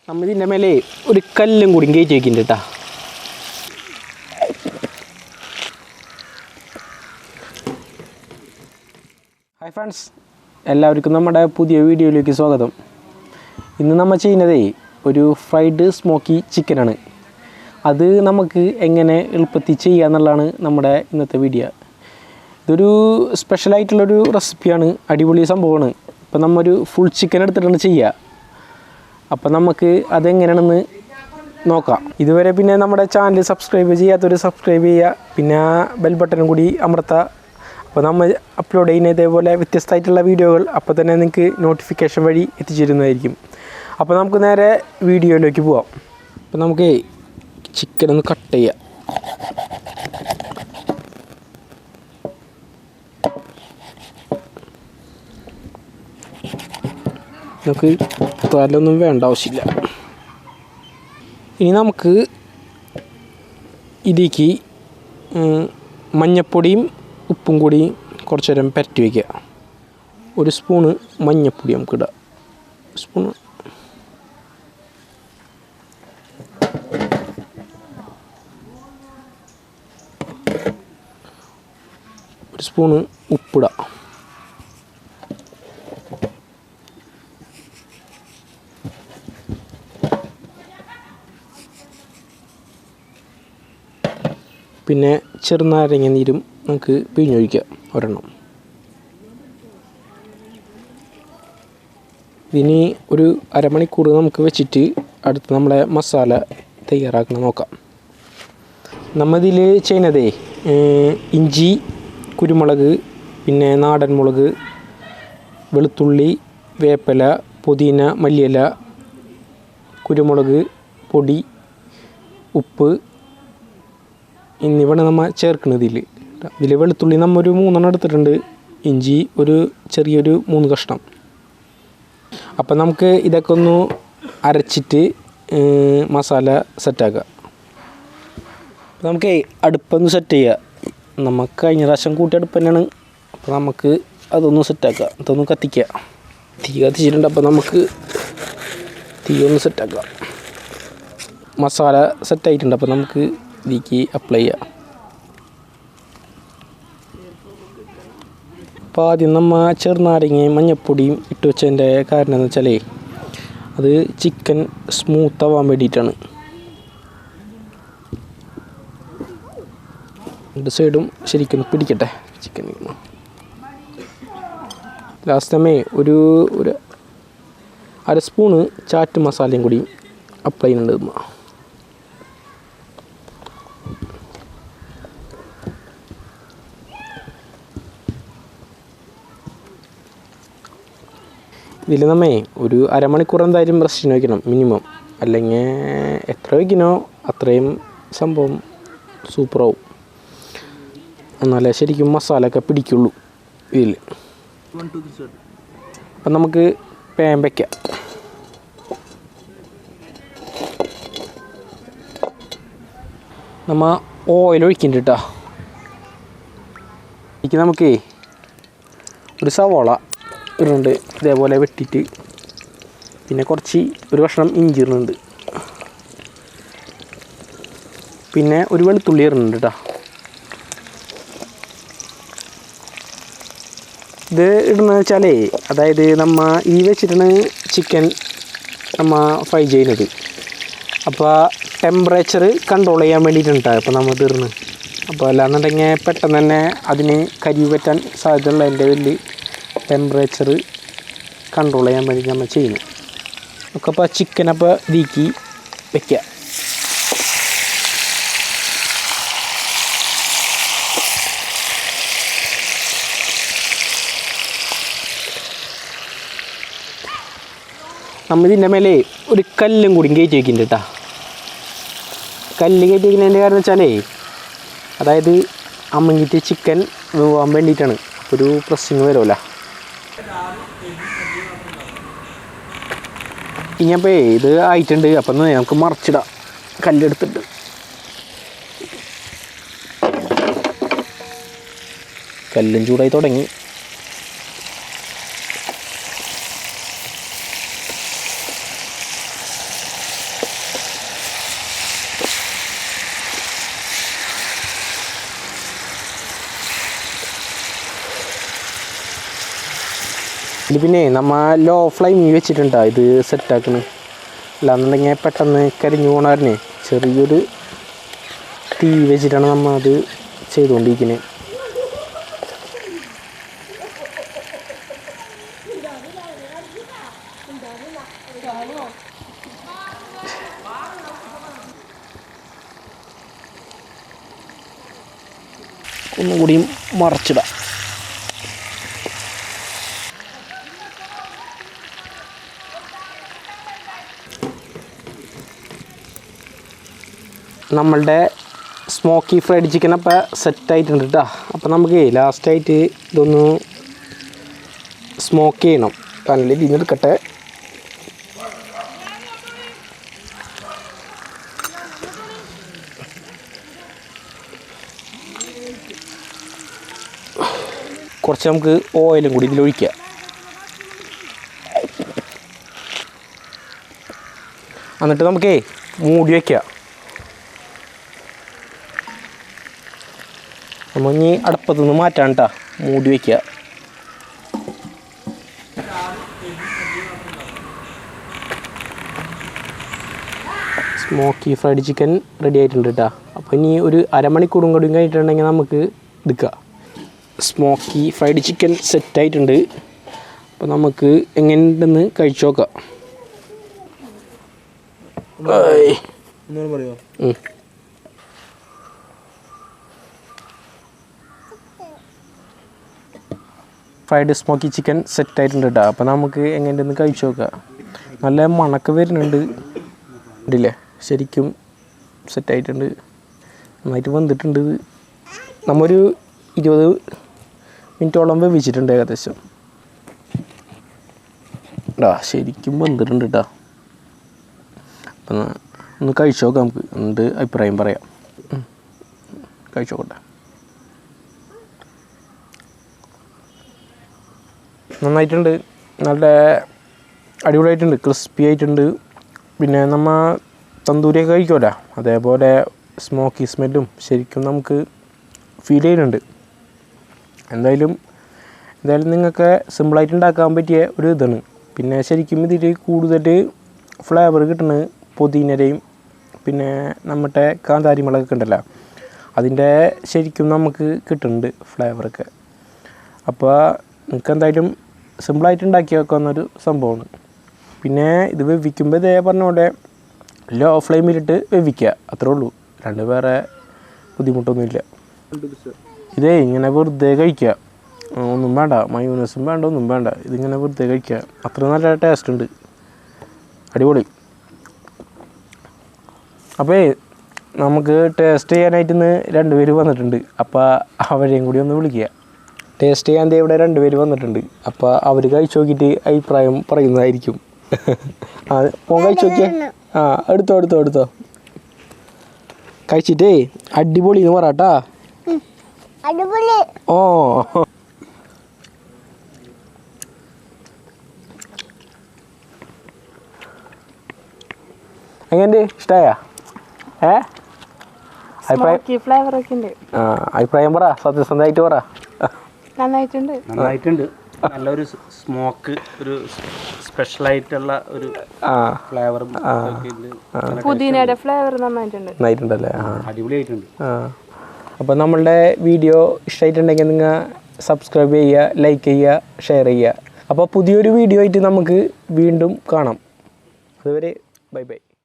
നമ്മൾ ഇതിൻ്റെ മേലെ ഒരു കല്ലും കൂടി കയറ്റി വയ്ക്കുന്നുണ്ട് കേട്ടോ. ഹായ് ഫ്രണ്ട്സ്, എല്ലാവർക്കും നമ്മുടെ പുതിയ വീഡിയോയിലേക്ക് സ്വാഗതം. ഇന്ന് നമ്മൾ ചെയ്യുന്നതേ ഒരു ഫ്രൈഡ് സ്മോക്കി ചിക്കനാണ്. അത് നമുക്ക് എങ്ങനെ എളുപ്പത്തിൽ ചെയ്യുക എന്നുള്ളതാണ് നമ്മുടെ ഇന്നത്തെ വീഡിയോ. ഇതൊരു സ്പെഷ്യലായിട്ടുള്ളൊരു റെസിപ്പിയാണ്, അടിപൊളി സംഭവമാണ്. ഇപ്പം നമ്മൊരു ഫുൾ ചിക്കൻ എടുത്തിട്ടാണ് ചെയ്യുക. അപ്പം നമുക്ക് അതെങ്ങനെയാണെന്ന് നോക്കാം. ഇതുവരെ പിന്നെ നമ്മുടെ ചാനൽ സബ്സ്ക്രൈബ് ചെയ്യാത്തവർ സബ്സ്ക്രൈബ് ചെയ്യുക, പിന്നെ ബെൽ ബട്ടനും കൂടി അമർത്തുക. അപ്പോൾ നമ്മൾ അപ്ലോഡ് ചെയ്യുന്ന ഇതേപോലെ വ്യത്യസ്തമായിട്ടുള്ള വീഡിയോകൾ അപ്പോൾ തന്നെ നിങ്ങൾക്ക് നോട്ടിഫിക്കേഷൻ വഴി എത്തിച്ചേരുന്നതായിരിക്കും. അപ്പോൾ നമുക്ക് നേരെ വീഡിയോയിലേക്ക് പോവാം. അപ്പോൾ നമുക്ക് ചിക്കൻ ഒന്ന് കട്ട് ചെയ്യാം. നമുക്ക് തലൊന്നും വേണ്ട ആവശ്യമില്ല. ഇനി നമുക്ക് ഇതിലേക്ക് മഞ്ഞപ്പൊടിയും ഉപ്പും കൂടി കുറച്ച് നേരം പുരട്ടി വയ്ക്കുക. ഒരു സ്പൂണ് മഞ്ഞപ്പൊടി നമുക്ക് ഇടാം. ഒരു സ്പൂണ് ഉപ്പിടാം. പിന്നെ ചെറുനാരങ്ങ നീരും നമുക്ക് പിഴിഞ്ഞൊഴിക്കാം ഒരെണ്ണം. ഇനി ഒരു അരമണിക്കൂർ നമുക്ക് വെച്ചിട്ട് അടുത്ത് നമ്മളെ മസാല തയ്യാറാക്കണം നോക്കാം. നമ്മളിതിൽ ചെയ്യുന്നതേ ഇഞ്ചി, കുരുമുളക്, പിന്നെ നാടൻ മുളക്, വെളുത്തുള്ളി, വേപ്പില, പുതിന, മല്ലിയില, കുരുമുളക് പൊടി, ഉപ്പ് എന്നിവയാണ് നമ്മൾ ചേർക്കുന്നത്. ഇതിൽ വെളുത്തുള്ളി നമ്മൾ ഒരു 3 എടുത്തിട്ടുണ്ട്. ഇഞ്ചി ഒരു ചെറിയൊരു 3 കഷ്ണം. അപ്പം നമുക്ക് ഇതൊക്കെ ഒന്ന് അരച്ചിട്ട് മസാല സെറ്റാക്കുക. നമുക്ക് അടുപ്പൊന്ന് സെറ്റ് ചെയ്യുക. നമുക്ക് കഴിഞ്ഞ പ്രാവശ്യം കൂട്ടിയ അടുപ്പ് തന്നെയാണ്. അപ്പോൾ നമുക്ക് അതൊന്ന് സെറ്റാക്കുക. അതൊന്ന് കത്തിക്കുക. തീ കത്തിച്ചിട്ടുണ്ട്. അപ്പോൾ നമുക്ക് തീ ഒന്ന് സെറ്റാക്കുക. മസാല സെറ്റായിട്ടുണ്ട്. അപ്പോൾ നമുക്ക് ഇതിലേക്ക് അപ്ലൈ ചെയ്യാം. അപ്പോൾ ആദ്യം നമ്മൾ ചെറുനാരങ്ങയും മഞ്ഞപ്പൊടിയും ഇട്ട് വെച്ചതിൻ്റെ കാരണം എന്ന് വെച്ചാൽ അത് ചിക്കൻ സ്മൂത്ത് ആവാൻ വേണ്ടിയിട്ടാണ്. രണ്ട് സൈഡും ശരിക്കും പിടിക്കട്ടെ ചിക്കൻ. ലാസ്റ്റ് നമ്മേ ഒരു അര സ്പൂണ് ചാറ്റ് മസാലയും കൂടി അപ്ലൈ ചെയ്യുന്നുണ്ട്. ഇതിൽ നമ്മേ ഒരു അരമണിക്കൂർ എന്തായാലും റെസ്റ്റിന് വയ്ക്കണം മിനിമം. അല്ലെങ്കിൽ എത്ര വയ്ക്കണോ അത്രയും സംഭവം സൂപ്പറാവും. എന്നാലേ ശരിക്കും മസാല ഒക്കെ പിടിക്കുള്ളൂ ഇതിൽ. അപ്പം നമുക്ക് പാൻ വയ്ക്കാം. നമ്മൾ ഓയിൽ ഒഴിക്കുന്നുണ്ട് കേട്ടോ. എനിക്ക് നമുക്ക് ഒരു സവോള ഇടുന്നുണ്ട് ഇതേപോലെ വെട്ടിയിട്ട്. പിന്നെ ഒരു കഷ്ണം ഇഞ്ചി ഇടുന്നുണ്ട്. പിന്നെ ഒരു വെളുത്തുള്ളി ഇടുന്നുണ്ട് കേട്ടോ. ഇത് ഇടുന്നത് വെച്ചാലേ അതായത് നമ്മൾ ഈ വെച്ചിട്ടാണ് ചിക്കൻ നമ്മൾ ഫ്രൈ ചെയ്യുന്നത്. അപ്പോൾ ടെമ്പറേച്ചർ കൺട്രോൾ ചെയ്യാൻ വേണ്ടിയിട്ടുണ്ട് അപ്പോൾ നമ്മൾ ഇടുന്നത്. അപ്പോൾ അല്ലാന്നുണ്ടെങ്കിൽ പെട്ടെന്ന് തന്നെ അതിന് കരി പറ്റാൻ സാധ്യതയുള്ളതിൻ്റെ വലിയ ടെമ്പറേച്ചർ കൺട്രോൾ ചെയ്യാൻ വേണ്ടി നമ്മൾ ചെയ്യുന്നു. ഒക്കെ അപ്പോൾ ചിക്കനപ്പോൾ ഇതിലേക്ക് വയ്ക്കുക. നമ്മൾ ഇതിൻ്റെ മേലെ ഒരു കല്ലും കൂടി കയറ്റി വയ്ക്കുന്നുണ്ട് കേട്ടോ. കല്ല് കയറ്റി വയ്ക്കുന്നതിൻ്റെ കാരണം വെച്ചാലേ അതായത് അമ്മങ്ങിട്ട് ചിക്കൻ വേവാൻ വേണ്ടിയിട്ടാണ്. ഒരു പ്രസ്സിങ് വരുമല്ല. ഇനിയപ്പോൾ ഇത് ആയിട്ടുണ്ട്. അപ്പം നമുക്ക് മറിച്ചിടാം കല്ലെടുത്തിട്ട്. കല്ലും ചൂടായി തുടങ്ങി. ഇത് പിന്നെ നമ്മൾ ലോ ഫ്ലെയിമിൽ വെച്ചിട്ടുണ്ടോ ഇത് സെറ്റാക്കണം. അല്ലാന്നുണ്ടെങ്കിൽ പെട്ടെന്ന് കരിഞ്ഞു പോകണമായിരുന്നേ. ചെറിയൊരു തീ വെച്ചിട്ടാണ് നമ്മൾ അത് ചെയ്തുകൊണ്ടിരിക്കുന്നത്. ഒന്നുകൂടിയും മറച്ചിടാം. നമ്മളുടെ സ്മോക്കി ഫ്രൈഡ് ചിക്കൻ അപ്പോൾ സെറ്റായിട്ടുണ്ട് കേട്ടോ. അപ്പോൾ നമുക്ക് ലാസ്റ്റായിട്ട് ഇതൊന്ന് സ്മോക്ക് ചെയ്യണം. കനലിൽ ഇതിനെടുക്കട്ടെ. കുറച്ച് നമുക്ക് ഓയിലും കൂടി ഇതിലൊഴിക്കുക. എന്നിട്ട് നമുക്കേ മൂടി വയ്ക്കുക. നമ്മൾ ഇനി അടുപ്പത്തു നിന്ന് മാറ്റാൻ കേട്ടോ. മൂടി വയ്ക്കുക. സ്മോക്കി ഫ്രൈഡ് ചിക്കൻ റെഡി ആയിട്ടുണ്ട് കേട്ടോ. അപ്പോൾ ഇനി ഒരു അരമണിക്കൂറും കൂടി കഴിഞ്ഞിട്ടുണ്ടെങ്കിൽ നമുക്ക് എടുക്കുക. സ്മോക്കി ഫ്രൈഡ് ചിക്കൻ സെറ്റായിട്ടുണ്ട്. അപ്പോൾ നമുക്ക് എങ്ങനെയുണ്ടെന്ന് കഴിച്ചു നോക്കാം. ഫ്രൈഡ് സ്മോക്കി ചിക്കൻ സെറ്റായിട്ടുണ്ട് കേട്ടോ. അപ്പോൾ നമുക്ക് എങ്ങനെയുണ്ടെന്ന് കഴിച്ചു നോക്കാം. നല്ല മണക്ക് വരുന്നുണ്ട്. ഉണ്ടല്ലേ, ശരിക്കും സെറ്റായിട്ടുണ്ട്. നന്നായിട്ട് വന്നിട്ടുണ്ട്. നമ്മൊരു 20 മിനിറ്റോളം വേവിച്ചിട്ടുണ്ട് ഏകദേശം. ശരിക്കും വന്നിട്ടുണ്ട് കേട്ടോ. അപ്പം ഒന്ന് കഴിച്ചു നോക്കാം നമുക്ക്. എന്നിട്ട് അഭിപ്രായം പറയാം. കഴിച്ചു നോക്കട്ടെ. നന്നായിട്ടുണ്ട്. നല്ല അടിപൊളിയായിട്ടുണ്ട്. ക്രിസ്പി ആയിട്ടുണ്ട്. പിന്നെ നമ്മൾ തന്തൂരിയൊക്കെ കഴിക്കുമല്ലോ, അതേപോലെ സ്മോക്കി സ്മെല്ലും ശരിക്കും നമുക്ക് ഫീൽ ചെയ്യുന്നുണ്ട്. എന്തായാലും നിങ്ങൾക്ക് സിമ്പിളായിട്ട് ഉണ്ടാക്കാൻ പറ്റിയ ഒരു ഇതാണ്. പിന്നെ ശരിക്കും ഇതിൽ കൂടുതൽ ഫ്ലേവർ കിട്ടുന്നത് പുതിനയുടെയും പിന്നെ നമ്മുടെ കാന്താരി മുളകൊക്കെ ഉണ്ടല്ലോ, അതിൻ്റെ ശരിക്കും നമുക്ക് കിട്ടുന്നുണ്ട് ഫ്ലേവറൊക്കെ. അപ്പോൾ നിങ്ങൾക്ക് എന്തായാലും സിമ്പിളായിട്ട് ഉണ്ടാക്കി വെക്കാവുന്നൊരു സംഭവമാണ്. പിന്നെ ഇത് വെവിക്കുമ്പോൾ ഇതേ പറഞ്ഞ പോലെ ലോ ഫ്ലെയിമിലിട്ട് വെവിക്കുക, അത്രേ ഉള്ളൂ. രണ്ട് വേറെ ബുദ്ധിമുട്ടൊന്നുമില്ല. ഇതേ ഇങ്ങനെ വെറുതെ കഴിക്കുക, ഒന്നും വേണ്ട, മയോനൈസും വേണ്ട, ഒന്നും വേണ്ട. ഇതിങ്ങനെ വെറുതെ കഴിക്കുക, അത്ര നല്ല ടേസ്റ്റ് ഉണ്ട്. അടിപൊളി. അപ്പോൾ നമുക്ക് ടേസ്റ്റ് ചെയ്യാനായിട്ട് ഇന്ന് 2 പേര് വന്നിട്ടുണ്ട്. അപ്പോൾ അവരെയും കൂടി ഒന്ന് വിളിക്കുക. ടേസ്റ്റ് ചെയ്യാൻ ഇവിടെ 2 പേര് വന്നിട്ടുണ്ട്. അപ്പോൾ അവർ കഴിച്ച് നോക്കിയിട്ട് അഭിപ്രായം പറയുന്നതായിരിക്കും. മോൻ കഴിച്ച് നോക്കിയേ. എടുത്തോ കഴിച്ചിട്ടേ അടിപൊളി എന്ന് പറയാട്ടാ. ഓ എങ്ങനെ ഇഷ്ടായ? അഭിപ്രായം പറ, സത്യസന്ധമായിട്ട് പറ. നന്നായിട്ടുണ്ട്. നല്ലൊരു സ്മോക്ക്, ഒരു സ്പെഷ്യലായിട്ടുള്ള ഒരു ഫ്ലേവറും പുതിനയുടെ ഫ്ലേവർ നന്നായിട്ടുണ്ടല്ലേ, അടിപൊളിയായിട്ടുണ്ട്. അപ്പോൾ നമ്മളുടെ വീഡിയോ ഇഷ്ടമായിട്ടുണ്ടെങ്കിൽ നിങ്ങൾ സബ്സ്ക്രൈബ് ചെയ്യുക, ലൈക്ക് ചെയ്യുക, ഷെയർ ചെയ്യുക. അപ്പോൾ പുതിയൊരു വീഡിയോ ആയിട്ട് നമുക്ക് വീണ്ടും കാണാം. അതുവരെ ബൈ ബൈ.